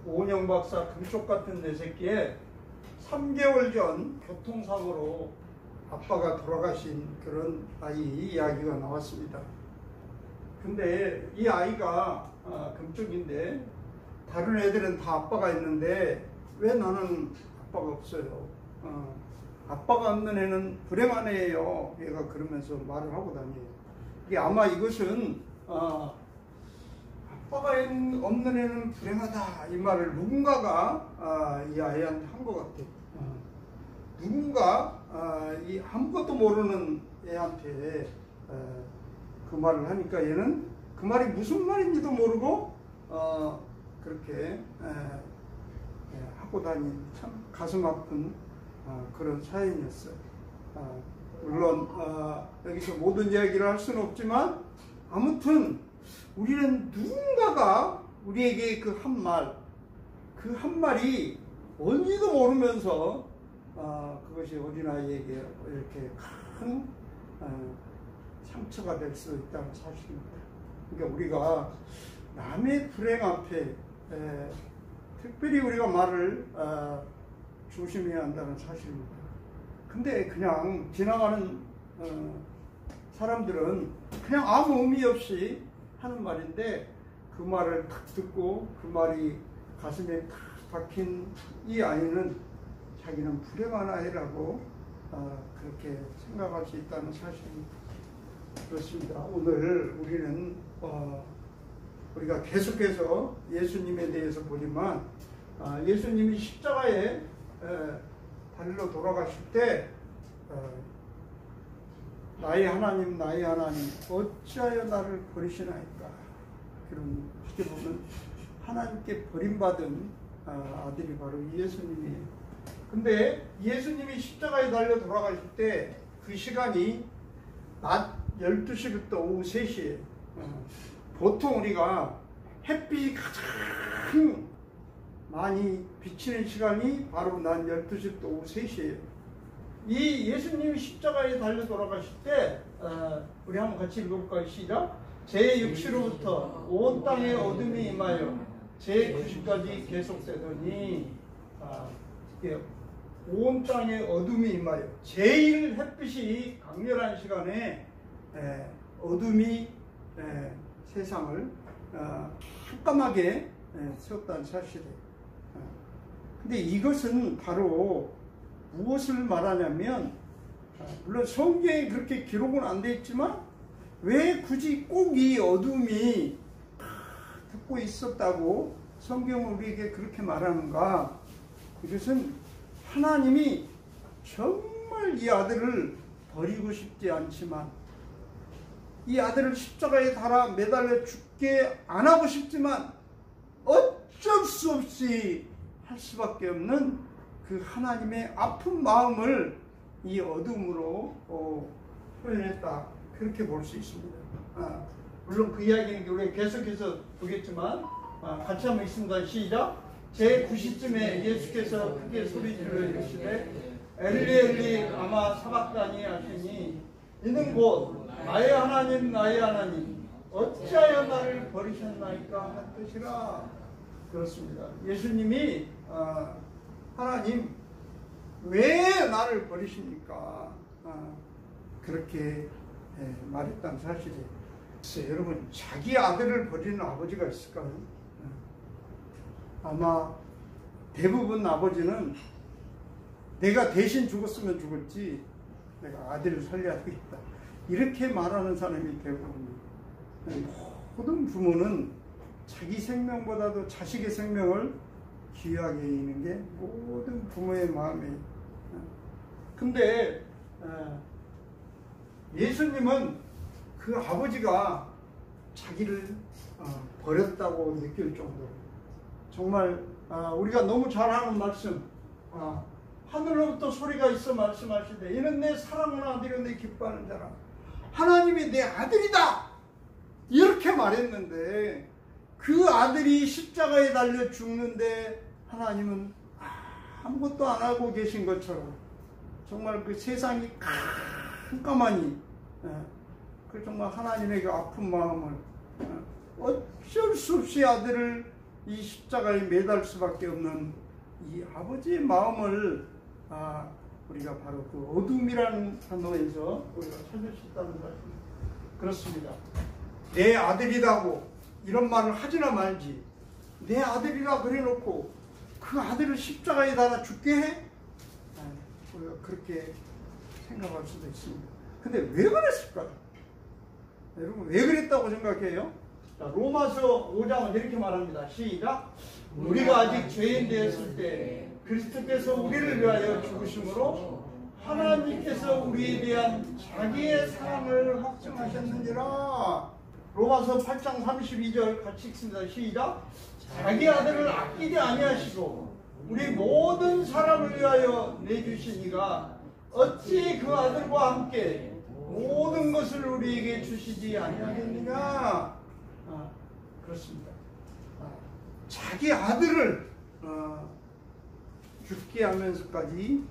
오은영 박사 금쪽 같은 내 새끼에 3개월 전 교통사고로 아빠가 돌아가신 그런 아이 이야기가 나왔습니다. 근데 이 아이가 금쪽인데 다른 애들은 다 아빠가 있는데 왜 나는 아빠가 없어요? 아빠가 없는 애는 불행한 애예요. 얘가 그러면서 말을 하고 다녀요. 이게 아마 이것은 아빠가 없는 애는 불행하다 이 말을 누군가가 이 아이한테 한 것 같아요. 누군가 이 아무것도 모르는 애한테 그 말을 하니까 얘는 그 말이 무슨 말인지도 모르고 그렇게 하고 다닌 참 가슴 아픈 그런 사연이었어요. 물론 여기서 모든 이야기를 할 수는 없지만 아무튼 우리는 누군가가 우리에게 그 한 말이 뭔지도 모르면서 그것이 어린아이에게 이렇게 큰 상처가 될 수 있다는 사실입니다. 그러니까 우리가 남의 불행 앞에 특별히 우리가 말을 조심해야 한다는 사실입니다. 근데 그냥 지나가는 사람들은 그냥 아무 의미 없이 하는 말인데 그 말을 딱 듣고 그 말이 가슴에 탁 박힌 이 아이는 자기는 불행한 아이라고 그렇게 생각할 수 있다는 사실입니다. 그렇습니다. 오늘 우리는 우리가 계속해서 예수님에 대해서 보지만 예수님이 십자가에 달려 돌아가실 때 나의 하나님 나의 하나님 어찌하여 나를 버리시나이까. 그런 어떻게 보면 하나님께 버림받은 아들이 바로 예수님이에요. 근데 예수님이 십자가에 달려 돌아가실 때 그 시간이 낮 12시부터 오후 3시에 보통 우리가 햇빛이 가장 많이 비치는 시간이 바로 낮 12시부터 오후 3시예요. 이 예수님이 십자가에 달려 돌아가실 때 우리 한번 같이 읽어볼까요? 시작! 제6시로부터 온 땅에 어둠이 임하여 제9시까지 계속되더니 온 땅에 어둠이 임하여 제일 햇빛이 강렬한 시간에 어둠이 세상을 깜깜하게 세웠다는 사실이에요. 근데 이것은 바로 무엇을 말하냐면 물론 성경에 그렇게 기록은 안 되어 있지만 왜 굳이 꼭 이 어둠이 듣고 있었다고 성경은 우리에게 그렇게 말하는가? 이것은 하나님이 정말 이 아들을 버리고 싶지 않지만 이 아들을 십자가에 달아 매달려 죽게 안 하고 싶지만 어쩔 수 없이 할 수밖에 없는 그 하나님의 아픈 마음을 이 어둠으로 표현했다. 그렇게 볼 수 있습니다. 물론 그 이야기는 우리가 계속해서 보겠지만 같이 한번 있습니다. 시작! 제9시쯤에 예수께서 크게 소리 질러 이르시되 엘리 엘리 아마 사박다니 하시니 이는 곧 나의 하나님 나의 하나님 어찌하여 나를 버리셨나이까 한 뜻이라. 그렇습니다. 예수님이 하나님 왜 나를 버리십니까? 그렇게 말했다는 사실이에요. 여러분 자기 아들을 버리는 아버지가 있을까요? 아마 대부분 아버지는 내가 대신 죽었으면 죽었지 내가 아들을 살려야 되겠다 이렇게 말하는 사람이 대부분입니다. 모든 부모는 자기 생명보다도 자식의 생명을 귀하게 여기는 게 모든 부모의 마음이에요. 근데 예수님은 그 아버지가 자기를 버렸다고 느낄 정도로 정말 우리가 너무 잘 아는 말씀 하늘로부터 소리가 있어 말씀하시되 이는 내 사랑하는 아들이요 내 기뻐하는 자라. 하나님이 내 아들이다 이렇게 말했는데 그 아들이 십자가에 달려 죽는데 하나님은 아무것도 안 하고 계신 것처럼 정말 그 세상이 깜깜하니 그 정말 하나님의 그 아픈 마음을 어쩔 수 없이 아들을 이 십자가에 매달 수밖에 없는 이 아버지의 마음을 우리가 바로 그 어둠이라는 단어에서 우리가 찾을 수 있다는 사실입니다. 그렇습니다. 내 아들이라고 이런 말을 하지나 말지, 내 아들이라 그래놓고 그 아들을 십자가에 달아 죽게 해? 우리가 그렇게 생각할 수도 있습니다. 근데 왜 그랬을까요? 여러분, 왜 그랬다고 생각해요? 자, 로마서 5장은 이렇게 말합니다. 시작. 우리가 아직 죄인 되었을 때 그리스도께서 우리를 위하여 죽으심으로 하나님께서 우리에 대한 자기의 사랑을 확증하셨느니라. 로마서 8장 32절 같이 읽습니다. 시작. 자기 아들을 아끼지 아니하시고 우리 모든 사람을 위하여 내주신 이가 어찌 그 아들과 함께 모든 것을 우리에게 주시지 아니하겠느냐. 그렇습니다. 자기 아들을 죽게 하면서까지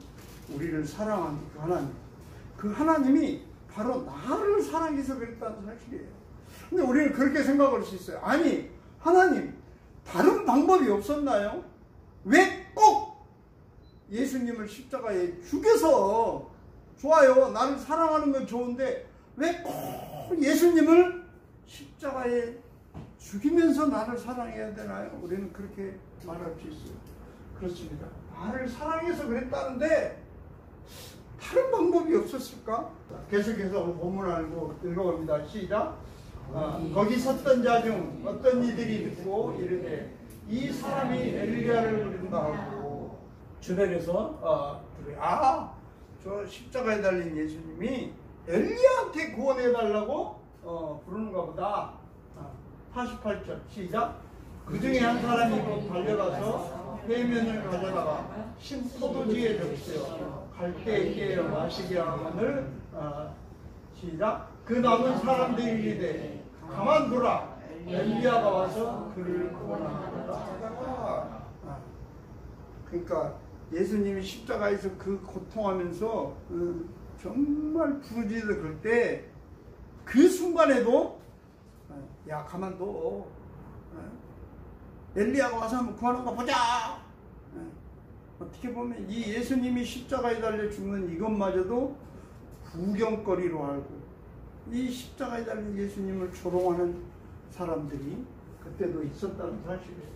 우리를 사랑한 그 하나님, 그 하나님이 바로 나를 사랑해서 그랬다는 사실이에요. 근데 우리는 그렇게 생각할 수 있어요. 아니, 하나님 다른 방법이 없었나요? 왜 꼭 예수님을 십자가에 죽여서, 좋아요, 나를 사랑하는 건 좋은데 왜 꼭 예수님을 십자가에 죽이면서 나를 사랑해야 되나요? 우리는 그렇게 말할 수 있어요. 그렇습니다. 나를 사랑해서 그랬다는데 다른 방법이 없었을까? 계속해서 본문 알고 읽어봅니다. 시작. 거기 섰던 자 중 어떤 이들이 듣고 이르되 이 사람이 엘리야를 부른다 하고 주변에서 저 십자가에 달린 예수님이 엘리야한테 구원해달라고 부르는가 보다. 48절 시작. 그 중에 한 사람이 달려가서 해면을 가져다가 신포도주에 적세어 갈대에 깨어 마시게 하거늘. 시작. 그 남은 사람들이 이르되 가만두라, 엘리야가 와서 그를 구원하리라. 그러니까 예수님이 십자가에서 그 고통하면서 정말 부르짖을 그럴 때 그 순간에도 야, 가만둬, 엘리야가 와서 한번 구하는 거 보자. 어떻게 보면 이 예수님이 십자가에 달려 죽는 이것마저도 구경거리로 알고 이 십자가에 달린 예수님을 조롱하는 사람들이 그때도 있었다는 사실이에요.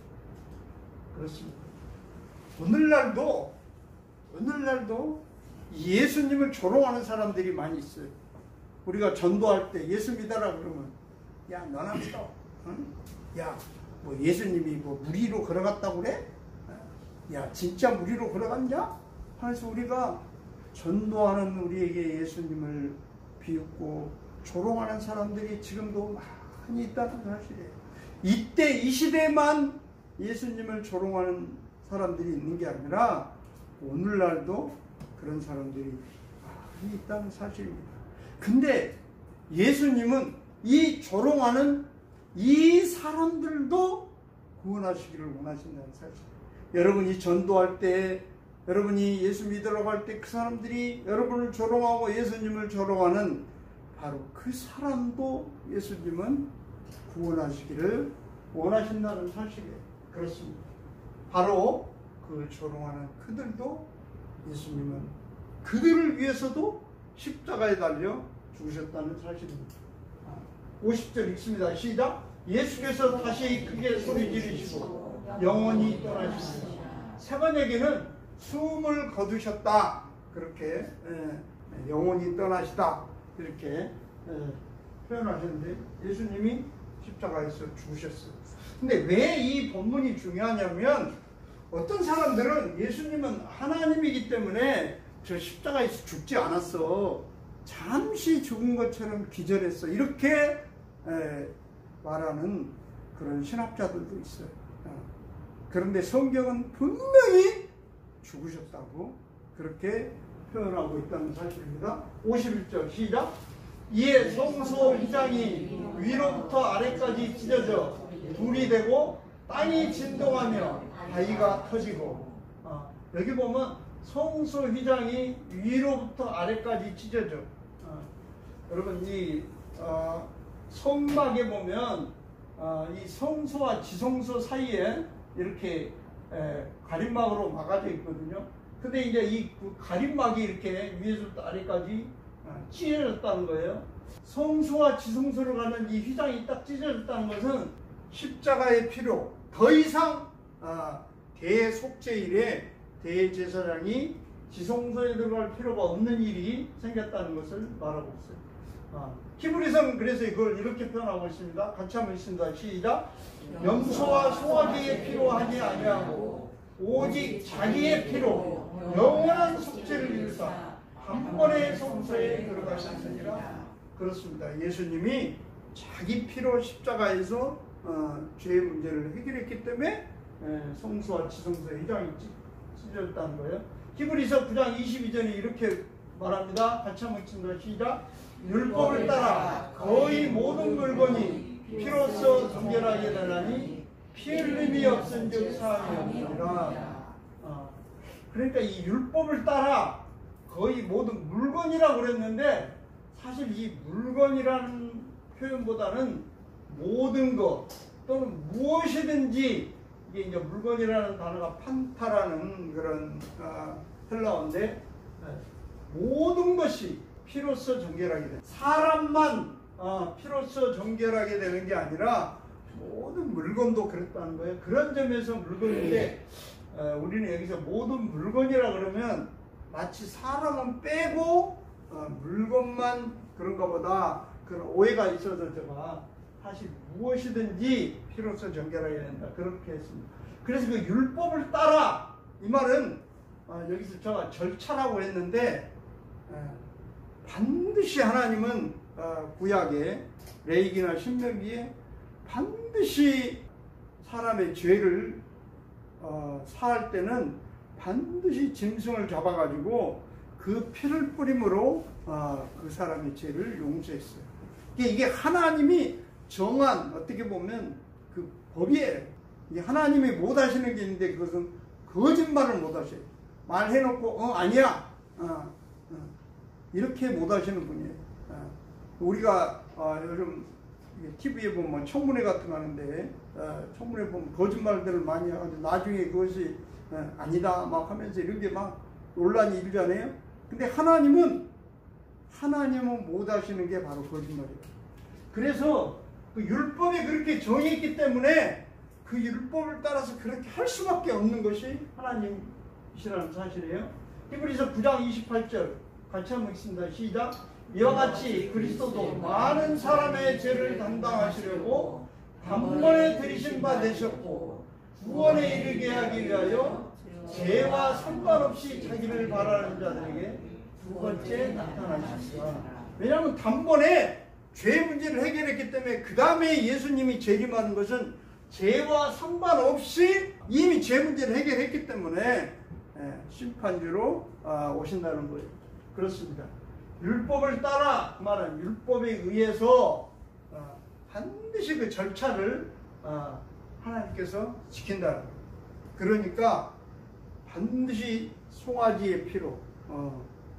그렇습니다. 오늘날도 예수님을 조롱하는 사람들이 많이 있어요. 우리가 전도할 때 예수 믿어라 그러면 야, 너나 믿어. 응? 야, 뭐 예수님이 뭐 무리로 걸어갔다고 그래? 야, 진짜 무리로 걸어갔냐? 그래서 우리가 전도하는 우리에게 예수님을 비웃고 조롱하는 사람들이 지금도 많이 있다는 사실이에요. 이때 이 시대에만 예수님을 조롱하는 사람들이 있는 게 아니라 오늘날도 그런 사람들이 많이 있다는 사실입니다. 근데 예수님은 이 조롱하는 이 사람들도 구원하시기를 원하신다는 사실. 여러분이 전도할 때, 여러분이 예수 믿으라고 할 때 그 사람들이 여러분을 조롱하고 예수님을 조롱하는 바로 그 사람도 예수님은 구원하시기를 원하신다는 사실이에요. 그렇습니다. 바로 그 조롱하는 그들도 예수님은 그들을 위해서도 십자가에 달려 죽으셨다는 사실입니다. 50절 읽습니다. 시작. 예수께서 다시 크게 소리 지르시고 영원히 떠나시니라. 세번에게는 숨을 거두셨다. 그렇게 영원히 떠나시다. 이렇게 표현하셨는데 예수님이 십자가에서 죽으셨어요. 근데 왜 이 본문이 중요하냐면 어떤 사람들은 예수님은 하나님이기 때문에 저 십자가에서 죽지 않았어. 잠시 죽은 것처럼 기절했어. 이렇게 말하는 그런 신학자들도 있어요. 그런데 성경은 분명히 죽으셨다고 그렇게 표현하고 있다는 사실입니다. 51절 시작. 이에 성소 휘장이 위로부터 아래까지 찢어져 둘이 되고 땅이 진동하며 바위가 터지고. 여기 보면 성소 휘장이 위로부터 아래까지 찢어져. 여러분 이 성막에 보면 이 성소와 지성소 사이에 이렇게 가림막으로 막아져 있거든요. 근데 이제 이 가림막이 이렇게 위에서부터 아래까지 찢어졌다는 거예요. 성소와 지성소로 가는 이 휘장이 딱 찢어졌다는 것은 십자가의 피로 더 이상 대속죄일에 대제사장이 지성소에 들어갈 필요가 없는 일이 생겼다는 것을 말하고 있어요. 히브리서는 그래서 이걸 이렇게 표현하고 있습니다. 같이 한번 읽습니다. 시작. 염소와 송아지의 피로 하지 아니하고 오직 자기의 피로 영원한 속죄를 이루사 한 번의 성소에 들어가셨느니라. 그렇습니다. 예수님이 자기 피로 십자가에서 죄의 문제를 해결했기 때문에 성소와 지성소의 휘장이 찢어졌다는 거예요. 히브리서 9장 22절에 이렇게 말합니다. 같이 한번 읽습니다. 시작. 율법을 따라 거의 모든 물건이 피로써 정결하게 되나니 피 흘림이 없은즉 사함이 없느니라. 그러니까 이 율법을 따라 거의 모든 물건이라고 그랬는데 사실 이 물건이라는 표현보다는 모든 것 또는 무엇이든지, 이게 이제 물건이라는 단어가 판타라는 그런 헬라어인데 모든 것이 피로써 정결하게 돼. 사람만 피로써 정결하게 되는 게 아니라 모든 물건도 그랬다는 거예요. 그런 점에서 물건인데 우리는 여기서 모든 물건이라 그러면 마치 사람은 빼고 물건만 그런가 보다 그런 오해가 있어서 제가 사실 무엇이든지 피로써 정결하게 된다 그렇게 했습니다. 그래서 그 율법을 따라, 이 말은 여기서 제가 절차라고 했는데 반드시 하나님은 구약에 레위기나 신명기에 반드시 사람의 죄를 사할 때는 반드시 짐승을 잡아가지고 그 피를 뿌림으로 그 사람의 죄를 용서했어요. 이게 하나님이 정한, 어떻게 보면 그 법이에요. 이게 하나님이 못 하시는 게 있는데 그것은 거짓말을 못 하셔요. 말해놓고 아니야 이렇게 못 하시는 분이에요. 우리가 요즘 TV에 보면 청문회 같은 거 하는데 청문회 보면 거짓말들을 많이 하고 나중에 그것이 아니다 막 하면서 이렇게 막 논란이 일잖아요. 근데 하나님은 못 하시는 게 바로 거짓말이에요. 그래서 그 율법에 그렇게 정했기 때문에 그 율법을 따라서 그렇게 할 수밖에 없는 것이 하나님이시라는 사실이에요. 히브리서 9장 28절 같이 한번 읽습니다. 시작. 이와 같이 그리스도도 많은 사람의 죄를 담당하시려고 단번에 들이신 바 되셨고 구원에 이르게 하기 위하여 죄와 상관없이 자기를 바라는 자들에게 두 번째 나타나셨습니다. 왜냐하면 단번에 죄 문제를 해결했기 때문에 그 다음에 예수님이 재림하는 것은 죄와 상관없이 이미 죄 문제를 해결했기 때문에 심판주로 오신다는 거예요. 그렇습니다. 율법을 따라 말은 율법에 의해서 반드시 그 절차를 하나님께서 지킨다는 거예요. 그러니까 반드시 송아지의 피로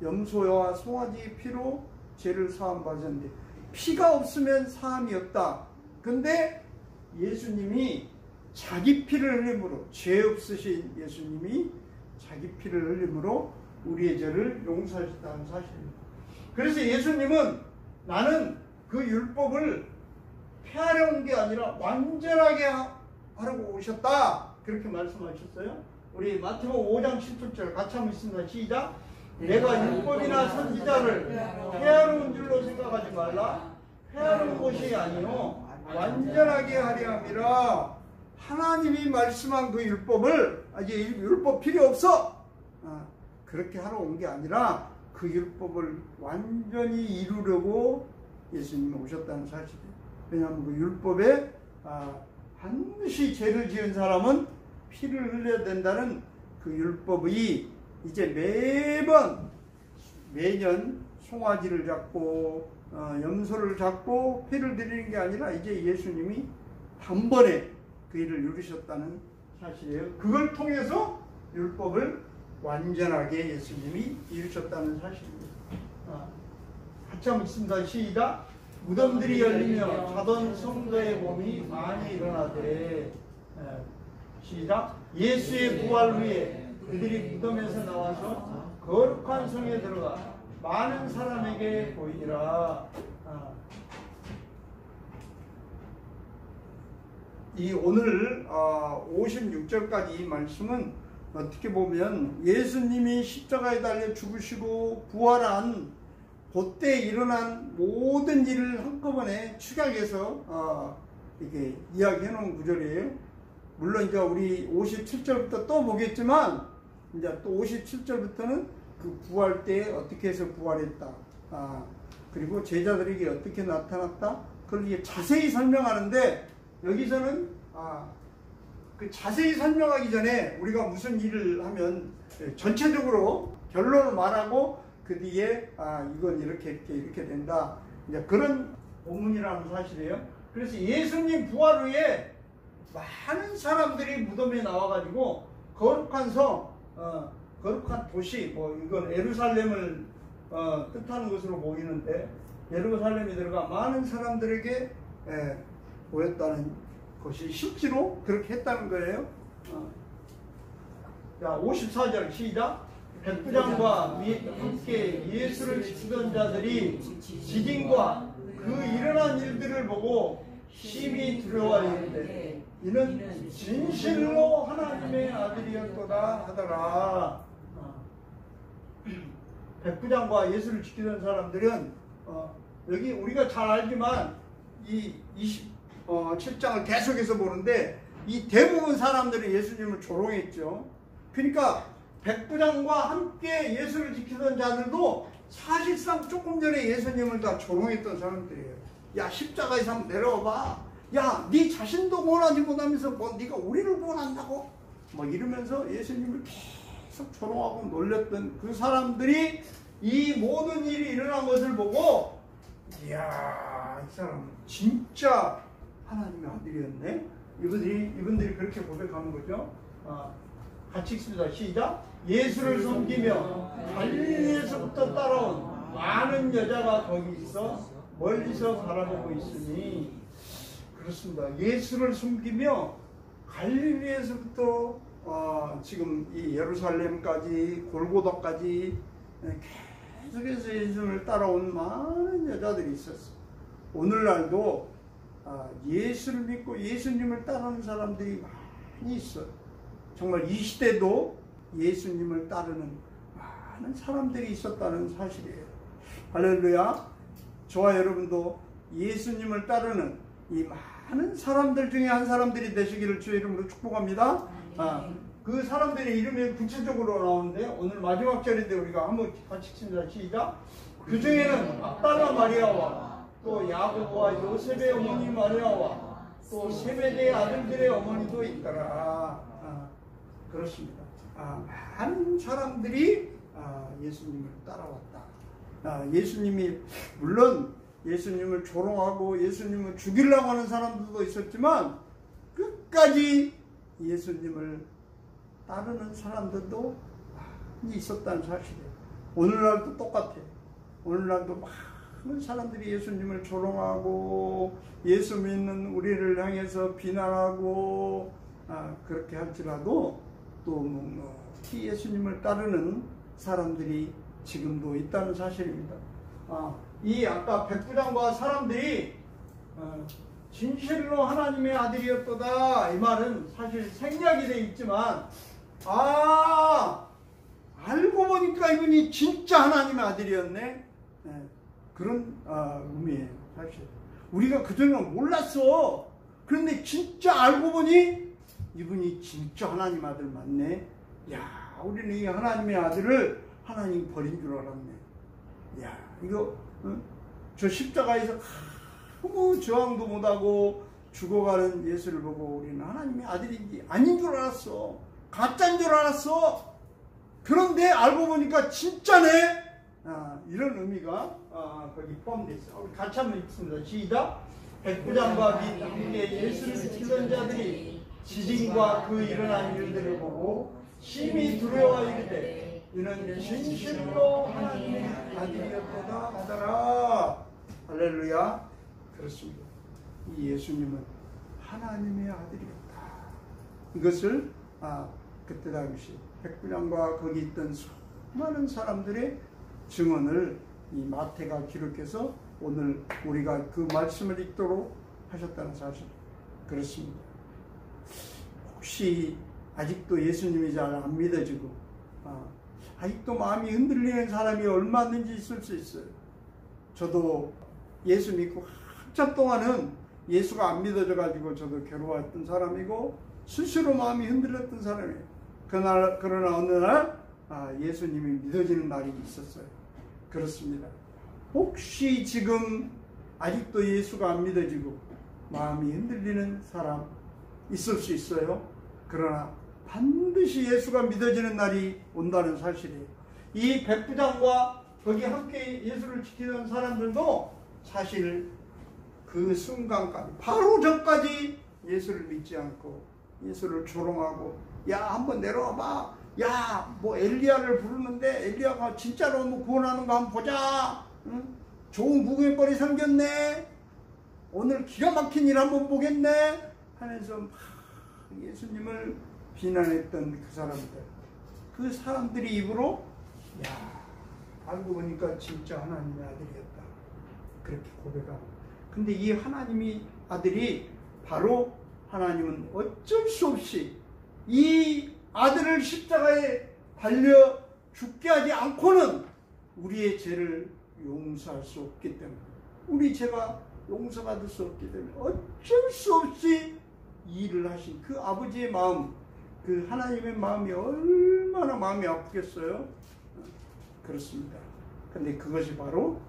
염소와 송아지의 피로 죄를 사함 받으셨는데 피가 없으면 사함이 없다. 근데 예수님이 자기 피를 흘림으로, 죄 없으신 예수님이 자기 피를 흘림으로 우리의 죄를 용서하셨다는 사실입니다. 그래서 예수님은 나는 그 율법을 폐하려 온 게 아니라 완전하게 하려고 오셨다 그렇게 말씀하셨어요. 우리 마태복음 5장 17절 같이 한번 읽습니다. 시작. 내가 율법이나 선지자를 폐하러 온 줄로 생각하지 말라. 폐하러 온 것이 아니요 완전하게 하려 함이라. 하나님이 말씀한 그 율법을 이제 율법 필요 없어 그렇게 하러 온 게 아니라 그 율법을 완전히 이루려고 예수님이 오셨다는 사실이에요. 왜냐하면 그 율법에 반드시 죄를 지은 사람은 피를 흘려야 된다는 그 율법이 이제 매년 송아지를 잡고 염소를 잡고 피를 드리는 게 아니라 이제 예수님이 단번에 그 일을 이루셨다는 사실이에요. 그걸 통해서 율법을 완전하게 예수님이 이루셨다는 사실입니다. 같이 한번 읽습니다. 시작. 무덤들이 열리며 자던 성도의 몸이 많이 일어나되 시작. 예수의 부활 후에 그들이 무덤에서 나와서 거룩한 성에 들어가 많은 사람에게 보이니라. 이 오늘 56절까지 이 말씀은 어떻게 보면 예수님이 십자가에 달려 죽으시고 부활한 그때 일어난 모든 일을 한꺼번에 축약해서 이렇게 이야기해 놓은 구절이에요. 물론 이제 우리 57절부터 또 보겠지만 이제 또 57절부터는 그 부활 때 어떻게 해서 부활했다. 그리고 제자들에게 어떻게 나타났다. 그걸 이게 자세히 설명하는데 여기서는 그 자세히 설명하기 전에 우리가 무슨 일을 하면 전체적으로 결론을 말하고 그 뒤에 이건 이렇게 된다. 이제 그런 본문이라는 사실이에요. 그래서 예수님 부활 후에 많은 사람들이 무덤에 나와가지고 거룩한 성, 거룩한 도시, 뭐 이건 예루살렘을 뜻하는 것으로 보이는데 예루살렘에 들어가 많은 사람들에게 보였다는 것이 실제로 그렇게 했다는 거예요. 자, 54절 시작. 백부장과 함께 예수를 지키던 자들이 지진과 그 일어난 일들을 보고 심히 두려워하였는데 이는 진실로 하나님의 아들이었도다 하더라. 백부장과 예수를 지키던 사람들은 여기 우리가 잘 알지만 이 27장을 계속해서 보는데 이 대부분 사람들이 예수님을 조롱했죠. 그러니까 백부장과 함께 예수를 지키던 자들도 사실상 조금 전에 예수님을 다 조롱했던 사람들이에요. 야, 십자가에서 한번 내려와봐. 야, 네 자신도 원하지 못하면서 뭐 네가 우리를 원한다고? 뭐 이러면서 예수님을 계속 조롱하고 놀렸던 그 사람들이 이 모든 일이 일어난 것을 보고 이야, 이 사람은 진짜 하나님의 아들이었네. 이분들이 그렇게 고백하는 거죠. 같이 읽습니다. 시작. 예수를 섬기며 갈릴리에서부터 따라온 많은 여자가 거기 있어 멀리서 바라보고 있으니. 그렇습니다. 예수를 섬기며 갈릴리에서부터 지금 이 예루살렘까지 골고다까지 계속해서 예수를 따라온 많은 여자들이 있었어요. 오늘날도 예수를 믿고 예수님을 따르는 사람들이 많이 있어요. 정말 이 시대도 예수님을 따르는 많은 사람들이 있었다는 사실이에요. 할렐루야. 저와 여러분도 예수님을 따르는 이 많은 사람들 중에 한 사람들이 되시기를 주의 이름으로 축복합니다. 그 사람들의 이름이 구체적으로 나오는데 오늘 마지막 절인데 우리가 한번 같이 읽습니다. 시작. 그 중에는 막달라 마리아와 또 야고보와 요셉의 어머니 마리아와 또 세베대의 아들들의 어머니도 있더라. 그렇습니다. 많은 사람들이 예수님을 따라왔다. 예수님이 물론 예수님을 조롱하고 예수님을 죽이려고 하는 사람들도 있었지만 끝까지 예수님을 따르는 사람들도 많이 있었다는 사실이에요. 오늘날도 똑같아요. 오늘날도 많은 사람들이 예수님을 조롱하고 예수 믿는 우리를 향해서 비난하고 그렇게 할지라도 또 묵묵히 예수님을 따르는 사람들이 지금도 있다는 사실입니다. 이 아까 백부장과 사람들이 진실로 하나님의 아들이었도다 이 말은 사실 생략이 되어 있지만 알고 보니까 이분이 진짜 하나님의 아들이었네. 그런 의미예요. 사실 우리가 그전에는 몰랐어. 그런데 진짜 알고 보니 이분이 진짜 하나님 아들 맞네. 야, 우리는 이 하나님의 아들을 하나님 버린 줄 알았네. 야, 이거 저 십자가에서 아무 저항도 못하고 죽어가는 예수를 보고 우리는 하나님의 아들인지 아닌 줄 알았어. 가짜인 줄 알았어. 그런데 알고 보니까 진짜네. 이런 의미가 거기 포함되어 있어요. 우리 같이 한번 읽습니다. 시작. 백부장과 함께 예수를 지키던 자들이 지진과 그 일어난 일들을 보고 심히 두려워 이르되 이는 진실로 하나님의 아들이었도다 하더라. 할렐루야. 그렇습니다. 이 예수님은 하나님의 아들이었다. 이것을 그때 당시 백부장과 거기 있던 수많은 사람들의 증언을 이 마태가 기록해서 오늘 우리가 그 말씀을 읽도록 하셨다는 사실. 그렇습니다. 혹시 아직도 예수님이 잘 안 믿어지고 아직도 마음이 흔들리는 사람이 얼마든지 있을 수 있어요. 저도 예수 믿고 한참 동안은 예수가 안 믿어져 가지고 저도 괴로웠던 사람이고 스스로 마음이 흔들렸던 사람이에요. 그러나 어느 날 예수님이 믿어지는 날이 있었어요. 그렇습니다. 혹시 지금 아직도 예수가 안 믿어지고 마음이 흔들리는 사람 있을 수 있어요. 그러나 반드시 예수가 믿어지는 날이 온다는 사실이에요. 이 백부장과 거기 함께 예수를 지키던 사람들도 사실 그 순간까지 바로 전까지 예수를 믿지 않고 예수를 조롱하고 야 한번 내려와봐, 야 뭐 엘리야를 부르는데 엘리야가 진짜로 뭐 구원하는 거 한번 보자, 응? 좋은 구경거리 생겼네, 오늘 기가 막힌 일 한번 보겠네 하면서 막 예수님을 비난했던 그 사람들이 입으로 야 알고 보니까 진짜 하나님의 아들이었다 그렇게 고백하고, 근데 이 하나님의 아들이 바로 하나님은 어쩔 수 없이 이 아들을 십자가에 달려 죽게 하지 않고는 우리의 죄를 용서할 수 없기 때문에, 우리 죄가 용서받을 수 없기 때문에 어쩔 수 없이 일을 하신 그 아버지의 마음, 그 하나님의 마음이 얼마나 마음이 아프겠어요. 그렇습니다. 근데 그것이 바로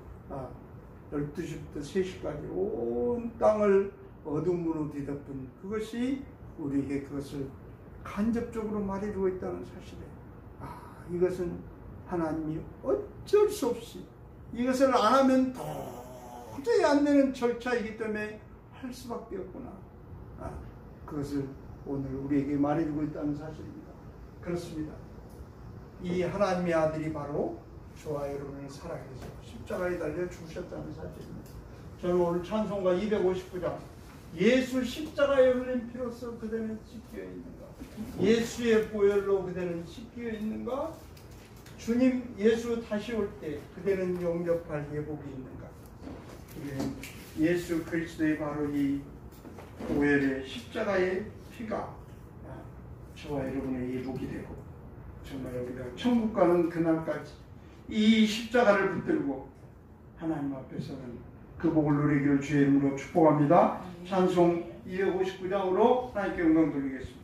12시부터 3시까지 온 땅을 어둠으로 뒤덮은 그것이 우리에게 그것을 간접적으로 말해주고 있다는 사실이에요. 이것은 하나님이 어쩔 수 없이 이것을 안 하면 도저히 안 되는 절차이기 때문에 할 수밖에 없구나. 그것을 오늘 우리에게 말해주고 있다는 사실입니다. 그렇습니다. 이 하나님의 아들이 바로 저와 여러분을 사랑해서 십자가에 달려 죽으셨다는 사실입니다. 저는 오늘 찬송가 259장 예수 십자가에 흘린 피로써 그대는 씻겨 있는가, 예수의 보혈로 그대는 씻겨 있는가, 주님 예수 다시 올 때 그대는 영접할 예복이 있는가. 예수 그리스도의 바로 이 보혈의 십자가의 피가 저와 여러분의 예복이 되고 정말 우리가 천국 가는 그날까지 이 십자가를 붙들고 하나님 앞에서는 그 복을 누리기를 주의 이름으로 축복합니다. 찬송 259장으로 하나님께 영광 돌리겠습니다.